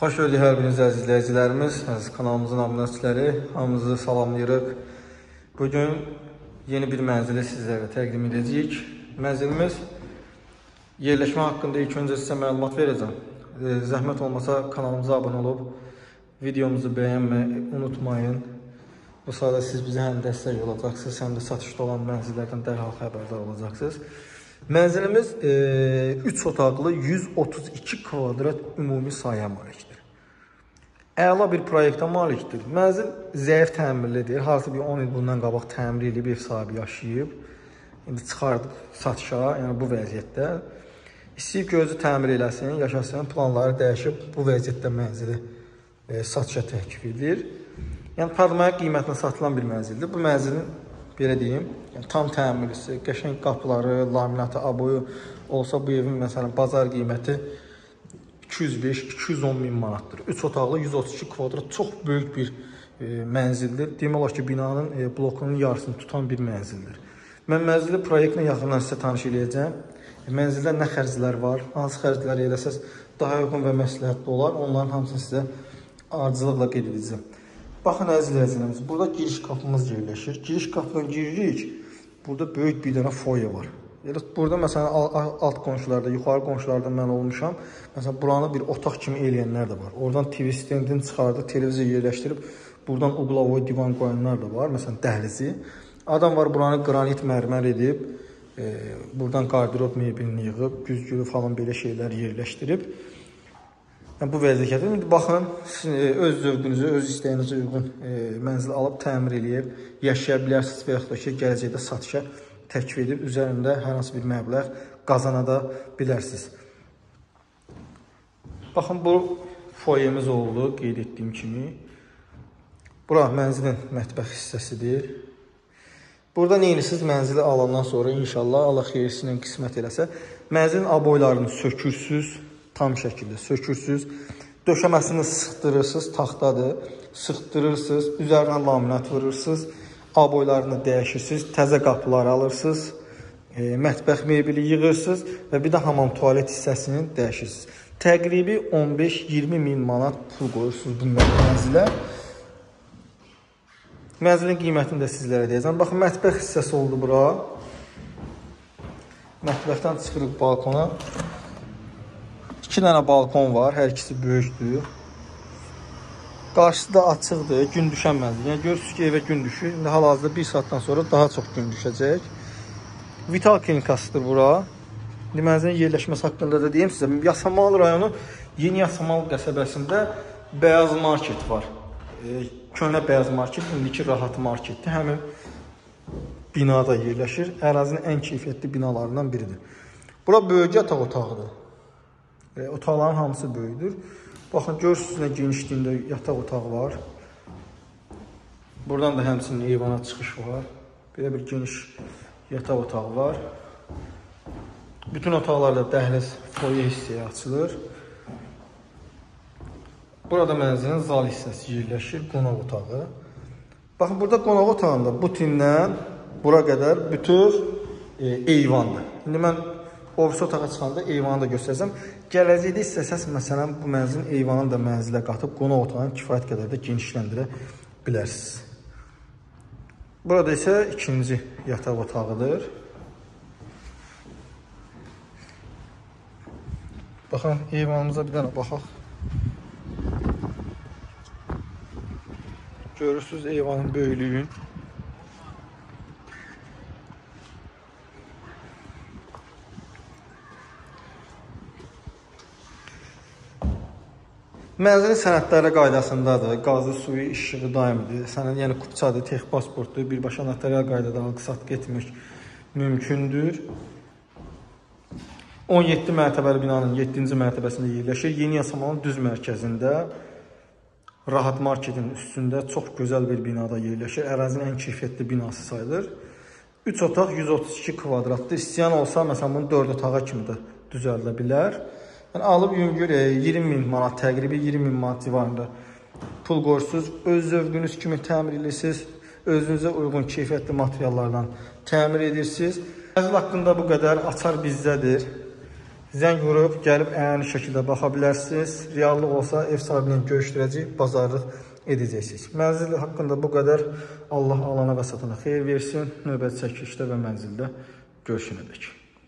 Xoş gördük hər biriniz əziz izləyicilərimiz, kanalımızın abunəçiləri, hamınızı salamlayırıq. Bugün yeni bir mənzili sizlərə təqdim edəcəyik. Mənzilimiz yerləşmə haqqında ilk öncə sizə məlumat verəcəm. Zəhmət olmasa kanalımıza abunə olub, videomuzu bəyənməyi unutmayın. Bu sayede siz bizə həm dəstək olacaqsınız, həm də satışda olan mənzillərdən dərhal xəbərdar olacaqsınız. Mənzilimiz 3 otaqlı 132 kvadrat ümumi sahəyə malikdir. Əla bir proyektə malikdir. Mənzil zəif təmirlidir. Harca bir 10 il bundan qabaq təmir edib ev sahibi yaşayıb. İndi çıxardıq satışa, yəni bu vəziyyətdə. İstəyib ki, özü təmir eləsin, yaşasın, planları dəyişib bu vəziyyətdə mənzili satışa təklif edir. Yəni parmaya qiymətinə satılan bir mənzildir. Bu mənzilin belə deyim, yəni tam təmirlisi, qəşəng qapıları, laminatı, aboyu olsa bu evin məsələn bazar qiyməti 205-210 min manatdır. 3 otaqlı 132 kvadrat çox böyük bir mənzildir. Demək olar ki, binanın blokunun yarısını tutan bir mənzildir. Mən mənzili proyektlə yaxından sizə tanış edəcəm. Mənzildə nə xərclər var, hansı xərcləri eləsəz daha uyğun və məsləhətli olar, onların hamısını sizə ardıcılıqla qeyd edəcəm. Baxın əziz izləyicilərimiz, burada giriş qapımız yerləşir. Giriş qapıdan giririk, burada böyük bir dənə foyer var. Burada məsələn alt qonşularda, yuxarı qonşularda mən olmuşam. Məsələn buranı bir otaq kimi eləyənlər də var. Oradan TV standini çıxardıb, televizor yerləşdirib, buradan uqlavoy divan qoyanlar da var. Məsələn dəhlizi. Adam var buranı qranit mərmər edib, buradan qardirob mebelini yığıb, güzgülü falan belə şeylər yerləşdirib. Bu vəziyyətdə indi baxın, öz zövqünüzü, öz istəyinizə uyğun mənzil alıb təmir eləyib, yaşaya bilərsiniz və yaxud da ki, gələcəkdə satışa təklif edib, üzərində hər hansı bir məbləğ qazana da bilərsiniz. Baxın, bu foyemiz oldu, qeyd etdiyim kimi. Bura mənzilin mətbəx hissəsidir. Burada neyinirsiniz mənzili alandan sonra inşallah Allah xeyirsilə qismət eləsə, mənzilin aboylarını sökürsüz, tam şəkildə sökürsüz, döşəməsini sıxdırırsınız, taxtadır, sıxdırırsınız, üzərinə laminat vurursunuz, aboylarını dəyişirsiniz, təzə qapılar alırsınız, mətbəx mebeli yığırsınız və bir də hamam tualet hissəsini dəyişirsiniz. Təqribi 15-20 min manat pul qoyursunuz bu mənzilə. Mənzilin qiymətini də sizlərə deyəcəm. Baxın, mətbəx hissəsi oldu bura. Mətbəxdən çıxırıq balkona. 2 dənə balkon var, hər ikisi böyükdür. Qarşısı da açıqdır, gün düşən mənzil. Yəni görürsünüz ki, evə gün düşür. İndi hal-hazırda 1 saatdan sonra daha çox gün düşəcək. Vital klinikasıdır bura. İndi mənzilin yerləşməsi haqqında da deyim sizə. Yasamal rayonu Yeni Yasamal qəsəbəsində bəyaz market var. Köhnə bəyaz market, indiki rahat marketdir. Həmin binada yerləşir. Ərazinin ən keyfiyyətli binalarından biridir. Bura böyük yataq otağıdır. Otaqların hamısı böyüdür. Baxın, görürsünüz nə genişliyində yataq otağı var. Buradan da həmçinin eyvana çıxış var. Belə bir geniş yataq otağı var. Bütün otaqlarda dəhliz foyer hissəyə açılır. Burada mənzilin zal hissəsi yerləşir, qonaq otağı. Baxın, burada qonaq otağında bu tindən bura qədər bütöv eyvandır. İndi mən ofis otağa çıxanda eyvanı da göstərəcəm. Gələcəkdə istəsəz, məsələn, bu mənzilin eyvanını da mənzilə qatıb, qonaq otağını kifayət qədər də genişləndirə bilərsiniz. Burada isə ikinci yataq otağıdır. Baxın, eyvanımıza bir dənə baxaq. Görürsünüz eyvanın böyüklüyünü. Mənzilin sənədləri qaydasındadır. Qazı, suyu, işığı daimidir. Sənəd, yəni kupçadır, tex pasportdur. Birbaşa notarial qaydada alqı-satqı etmək mümkündür. 17 mərtəbəli binanın 7-ci mərtəbəsində yerləşir. Yeni Yasamalın düz mərkəzində, rahat marketin üstündə çox gözəl bir binada yerləşir. Ərazinin ən keyfiyyətli binası sayılır. 3 otaq 132 kvadratdır. İstəyən olsa, məsələn, bunu 4 otağa kimi də düzəldə bilər. Yəni, alıb yüngül 20 min manat, təqribi 20 min manat civarında pul qoyursunuz. Öz zövqünüz kimi təmir edirsiniz. Özünüzə uyğun keyfiyyətli materiallardan təmir edirsiniz. Mənzil haqqında bu qədər. Açar bizdədir. Zəng vurub, gəlib əyani şəkildə baxa bilərsiniz. Reallıq olsa ev sahibi ilə görüşdürəcək, bazarlıq edəcəksiniz. Mənzil haqqında bu qədər. Allah alana və satana xeyir versin. Növbəti çəkilişdə və mənzildə görüşənədək.